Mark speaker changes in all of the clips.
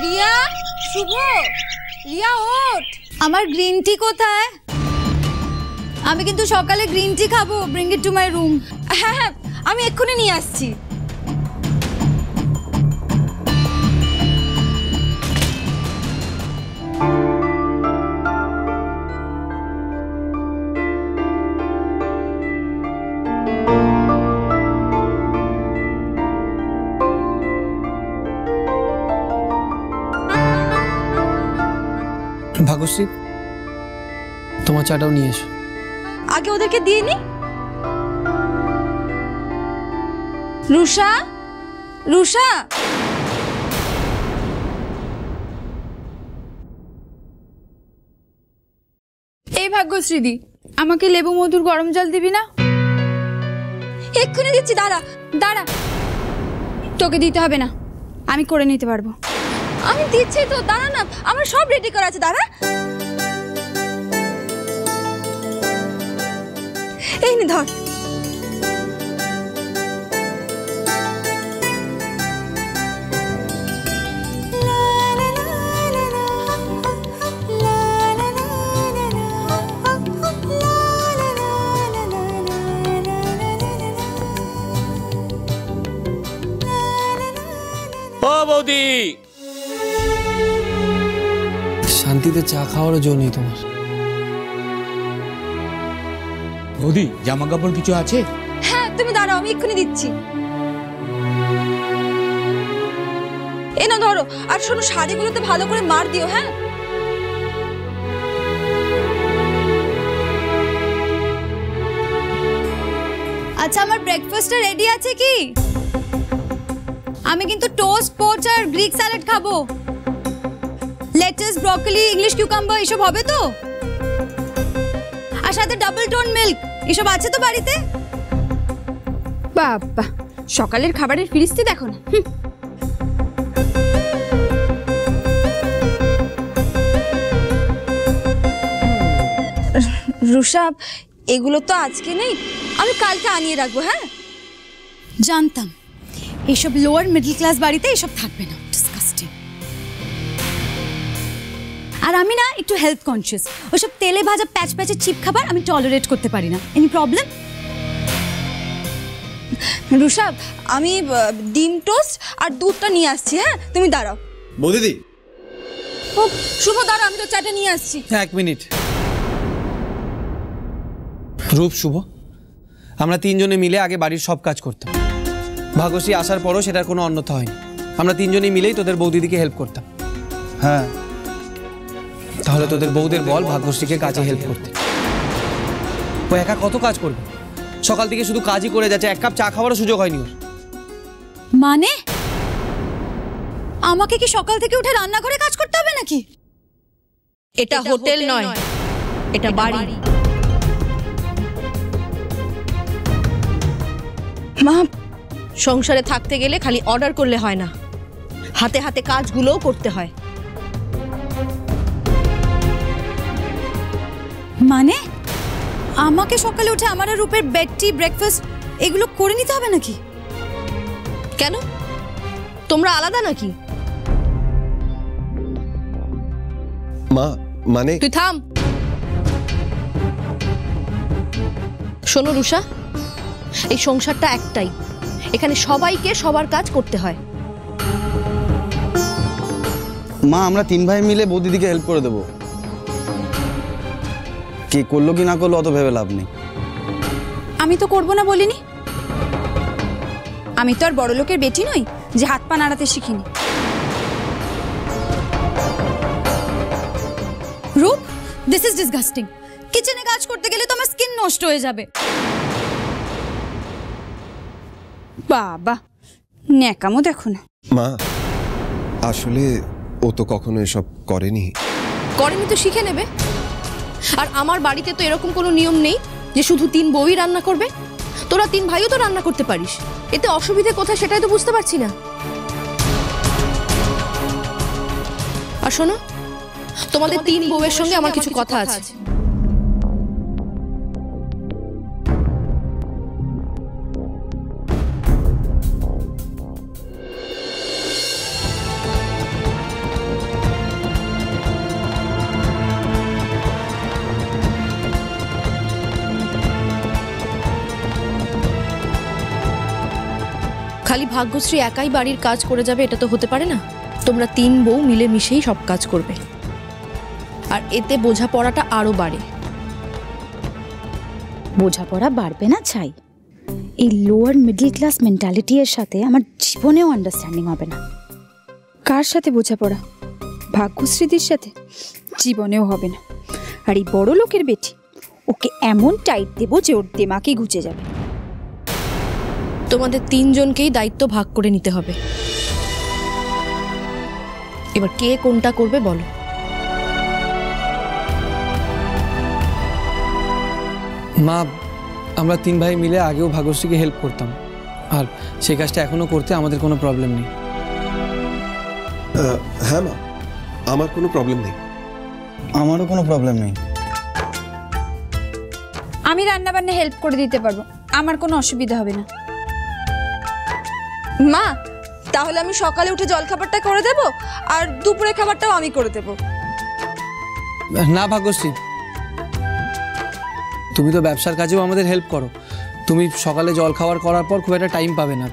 Speaker 1: রিয়া, শুভ, রিয়া ওঠ। আমার green tea কোথায়? আমি কিন্তু সকালে গ্রিন টি খাবো। Bring it to my room. হ্যাঁ হ্যাঁ, আমি এক্ষুনি নিয়ে আসছি।
Speaker 2: ভাগশ্রী, তোমার চাটাও নিয়ে এসো।
Speaker 1: আগে ওদেরকে দিয়ে নি। রুষা, রুষা,
Speaker 3: এই ভাগ্যশ্রীদি, আমাকে লেবু মধুর গরম জল দিবি না?
Speaker 1: এক্ষুনি দিচ্ছি, দাঁড়া।
Speaker 3: দাঁড়া, তোকে দিতে হবে না, আমি করে নিতে পারবো।
Speaker 1: আমি দিচ্ছি তো, দাঁড়া না, আমার সব রেডি করা আছে, দাঁড়া। এই নে ধর।
Speaker 4: ও বৌদি,
Speaker 2: শান্তিতে চা খাওয়ারও জো নেই তোমার।
Speaker 4: বৌদি জামা কাপড় কিছু আছে?
Speaker 1: হ্যাঁ, তুমি দাঁড়াও, আমি এক্ষুনি দিচ্ছি। এ না ধরো। আর শোনো, শাড়িগুলোতে ভালো করে মার দিও। হ্যাঁ,
Speaker 3: আচ্ছা, আমার ব্রেকফাস্টটা রেডি আছে কি? আমি কিন্তু টোস্ট, পোচ আর গ্রিক স্যালাড খাবো। লেটাস, ব্রকলি, ইংলিশ কিউকাম্বার এসব হবে তো? আর সাথে ডাবল টোন মিল্ক এসব আছে তো বাড়িতে? বাবা, সকালের খাবারের ফিরিস্তি দেখো না।
Speaker 1: রুষা, এগুলো তো আজকে নেই, আমি কালকে আনিয়ে রাখবো। হ্যাঁ,
Speaker 3: জানতাম এসব লোয়ার মিডল ক্লাস বাড়িতে এসব থাকবে না। ডিসকাস্টিং। আর আমি না একটু হেলথ কনসিয়াস। ওসব তেলে ভাজা প্যাচ প্যাচে চিপ খাবার আমি টলারেট করতে পারি না। Any problem?
Speaker 1: রুষা, আমি ডিম টোস্ট আর দুধটা নিয়ে আসছি। হ্যাঁ, তুমি দাঁড়াও।
Speaker 5: বৌদিদি,
Speaker 1: ও শুভ, দাঁড়াও, আমি তো চাটা নিয়ে আসছি।
Speaker 2: এক মিনিট। রূপ, শুভ, আমরা তিনজনে মিলে আগে বাড়ির সব কাজ করতাম। ভাগশ্রী আসার পরও সেটার কোনো অন্যথা হয়নি। আমরা তিনজনেই মিলেই তোদের বৌদিদিকে হেল্প করতাম।
Speaker 5: হ্যাঁ,
Speaker 2: তাহলে তোদের বৌদের বল ভাগ্যশ্রীকে কাজে হেল্প করতে। ও একা কত কাজ করবে? সকাল থেকে শুধু কাজই করে যাচ্ছে, এক কাপ চা খাওয়ারও সুযোগ হয়নি ওর।
Speaker 3: মানে আমাকে কি সকাল থেকে উঠে রান্নাঘরে কাজ করতে হবে নাকি?
Speaker 6: এটা হোটেল নয়, এটা বাড়ি।
Speaker 1: মা,
Speaker 6: সংসারে থাকতে গেলে খালি অর্ডার করলে হয় না, হাতে হাতে কাজগুলোও করতে হয়।
Speaker 3: মানে আমাকে সকালে উঠে আমার আর রূপের বেড টি, ব্রেকফাস্ট এগুলো করে নিতে হবে নাকি?
Speaker 6: কেন, তোমরা আলাদা নাকি?
Speaker 5: মা, মানে
Speaker 6: তুই থাম। শোনো রুষা, এই সংসারটা একটাই, এখানে সবাইকে সবার কাজ করতে হয়।
Speaker 7: মা, আমরা তিন ভাই মিলে বৌদিদিকে হেল্প করে দেবো। কে করলো কি না করলো অত ভেবে লাভ নেই।
Speaker 3: আমি তো করবো না বলিনি। আমি তো আর বড় লোকের বেটি নই যে হাত পা নাড়াতে শিখিনি। রূপ, দিস ইজ ডিসগাস্টিং। কিচেনে কাজ করতে গেলে তো আমার স্কিন নষ্ট হয়ে যাবে। বাবা, ন্যাকামো দেখো না।
Speaker 5: মা, আসলে ও তো কখনো এসব করেনি।
Speaker 6: করেনি তো শিখে নেবে। আর আমার বাড়িতে তো এরকম কোনো নিয়ম নেই যে শুধু তিন বউই রান্না করবে। তোরা তিন ভাইও তো রান্না করতে পারিস, এতে অসুবিধে কোথায় সেটাই তো বুঝতে পারছি না। আর শোনো, তোমাদের তিন বউয়ের সঙ্গে আমার কিছু কথা আছে। খালি ভাগ্যশ্রী একাই বাড়ির কাজ করে যাবে এটা তো হতে পারে না। তোমরা 3 বউ মিলে মিশেই সব কাজ করবে, আর এতে বোঝাপড়াটা আরো বাড়ে।
Speaker 3: বোঝাপড়া বাড়বে না ছাই, এই লোয়ার মিডল ক্লাস মেন্টালিটি এর সাথে আমার জীবনেও আন্ডারস্ট্যান্ডিং হবে না।
Speaker 1: কার সাথে বোঝাপড়া? ভাগ্যশ্রীদির সাথে? জীবনেও হবে না। আর এই বড় লোকের বেটি, ওকে এমন টাইট দেবো যে ওর দেমাকি ঘুচে যাবে।
Speaker 6: তোমাদের 3 জনকেই দায়িত্ব ভাগ করে নিতে হবে। এবার কে কোনটা করবে বলো।
Speaker 2: মা, আমরা 3 ভাই মিলে আগেও ভাগ্যশ্রীকে হেল্প করতাম, আর সেই কাজটা এখনো করতে আমাদের কোনো প্রবলেম নেই।
Speaker 5: হ্যাঁ মা, আমার কোনো প্রবলেম নেই।
Speaker 7: আমারও কোনো প্রবলেম নেই।
Speaker 1: আমি রান্না বান্না হেল্প করে দিতে পারবো, আমার কোনো অসুবিধা হবে না।
Speaker 3: মা, তাহলে আমি সকালে উঠে জলখাবারটা করে দেব, আর দুপুরে খাবারটাও আমি করে দেব।
Speaker 2: না ভাগ্যশ্রী, তুমি তো ব্যবসার কাজেও আমাদের হেল্প করো। তুমি সকালে জল খাবার করার পর খুব একটা টাইম পাবে না।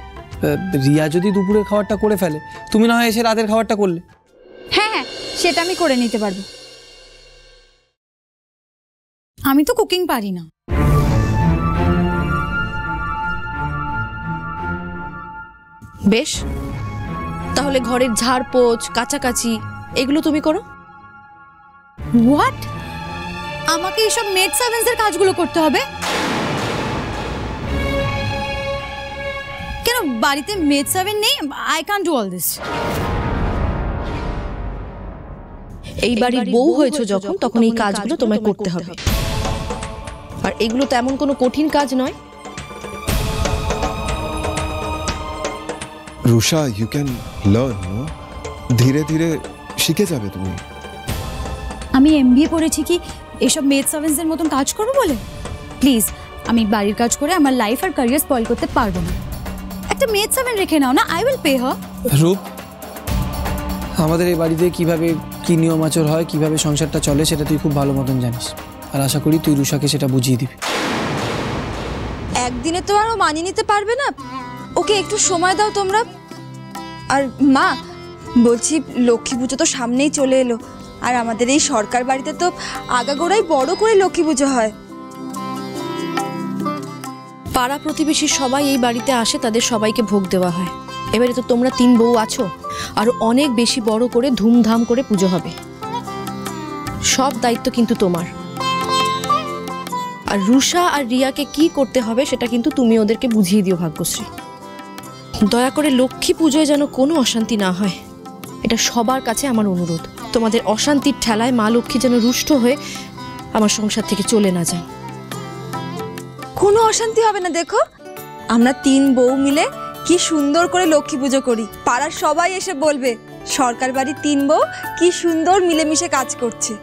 Speaker 2: রিয়া যদি দুপুরের খাবারটা করে ফেলে, তুমি না হয় এসে রাতের খাবারটা করলে।
Speaker 1: হ্যাঁ হ্যাঁ, সেটা আমি করে নিতে পারবো। আমি তো কুকিং পারি না।
Speaker 6: বেশ, তাহলে ঘরের ঝাড়পোছ, কাচাকাচি এগুলো তুমি করো।
Speaker 1: হোয়াট? আমাকে এইসব মেড সার্ভেন্টসের কাজগুলো করতে হবে কেন? বাড়িতে মেড সার্ভেন্ট নেই? I can do all this.
Speaker 6: এই বাড়ির বউ হয়েছে যখন, তখন এই কাজগুলো তোমায় করতে হবে। আর এগুলো তো এমন কোনো কঠিন কাজ নয়।
Speaker 5: Rusha, you can learn, no? ধীরে ধীরে শিখে যাবে তুমি।
Speaker 1: আমি এমবিএ পড়েছি কি এসব মেড সার্ভেন্টসের মতন কাজ করবো বলে? প্লিজ, আমি বাড়ির কাজ করে আমার লাইফ আর ক্যারিয়ার স্পয়েল করতে পারবো না। একটা মেড সার্ভেন্ট রেখে নাও না, আই উইল পে হার।
Speaker 2: রূপ, আমাদের এই বাড়িতে কিভাবে কি নিয়ম আচর হয়, কিভাবে সংসারটা চলে, সেটা তুই খুব ভালো মতন জানিস, আর আশা করি তুই রুষাকে সেটা বুঝিয়ে দিবি।
Speaker 3: একদিনে তো আরও মানিয়ে নিতে পারবে না, ওকে একটু সময় দাও তোমরা। আর মা, বলছি লক্ষ্মী পুজো তো সামনেই চলে এলো, আর আমাদের এই সরকার বাড়িতে তো আগাগোড়াই বড় করে লক্ষ্মী পুজো হয়।
Speaker 6: পাড়া প্রতিবেশী সবাই এই বাড়িতে আসে, তাদের সবাইকে ভোগ দেওয়া হয়। এবারে তো তোমরা 3 বউ আছো, আরো অনেক বেশি বড় করে ধুমধাম করে পুজো হবে। সব দায়িত্ব কিন্তু তোমার। আর রুষা আর রিয়াকে কি করতে হবে সেটা কিন্তু তুমি ওদেরকে বুঝিয়ে দিও ভাগ্যশ্রী। দয়া করে লক্ষ্মী পুজোয় যেন কোনো অশান্তি না হয়, এটা সবার কাছে আমার অনুরোধ। তোমাদের অশান্তির ঠেলায় মা লক্ষ্মী যেন রুষ্ট হয়ে আমার সংসার থেকে চলে না যায়।
Speaker 3: কোনো অশান্তি হবে না। দেখো, আমরা 3 বউ মিলে কি সুন্দর করে লক্ষ্মী পুজো করি। পাড়ার সবাই এসে বলবে সরকার বাড়ির 3 বউ কি সুন্দর মিলেমিশে কাজ করছে।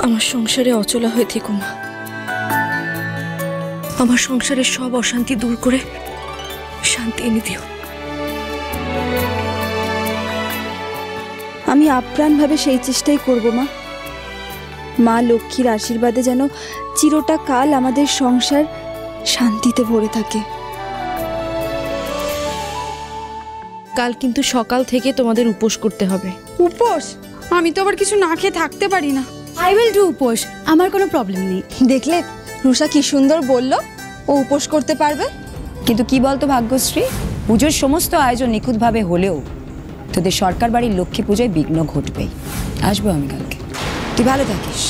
Speaker 6: আমার সংসারে অচলা হয়ে থেকো মা। আমার সংসারের সব অশান্তি দূর করে শান্তি এনে দিও।
Speaker 3: আমি আপ্রাণভাবে সেই চেষ্টাই করব মা। মা লক্ষ্মীর আশীর্বাদে যেন চিরটা কাল আমাদের সংসার শান্তিতে ভরে থাকে।
Speaker 6: কাল কিন্তু সকাল থেকে তোমাদের উপোস করতে হবে।
Speaker 1: উপোস? আমি তো আবার কিছু না খেয়ে থাকতে পারি না। আই উইল ডু উপোস, আমার কোনো প্রবলেম নেই।
Speaker 3: দেখলে রুষা কি সুন্দর বলল, ও উপোস করতে পারবে।
Speaker 8: কিন্তু কি বলতো ভাগ্যশ্রী, পুজোর সমস্ত আয়োজন নিখুঁতভাবে হলেও তোদের সরকার বাড়ির লক্ষ্মী পুজোয় বিঘ্ন ঘটবেই। আসবো আমি কালকে, তুই ভালো থাকিস।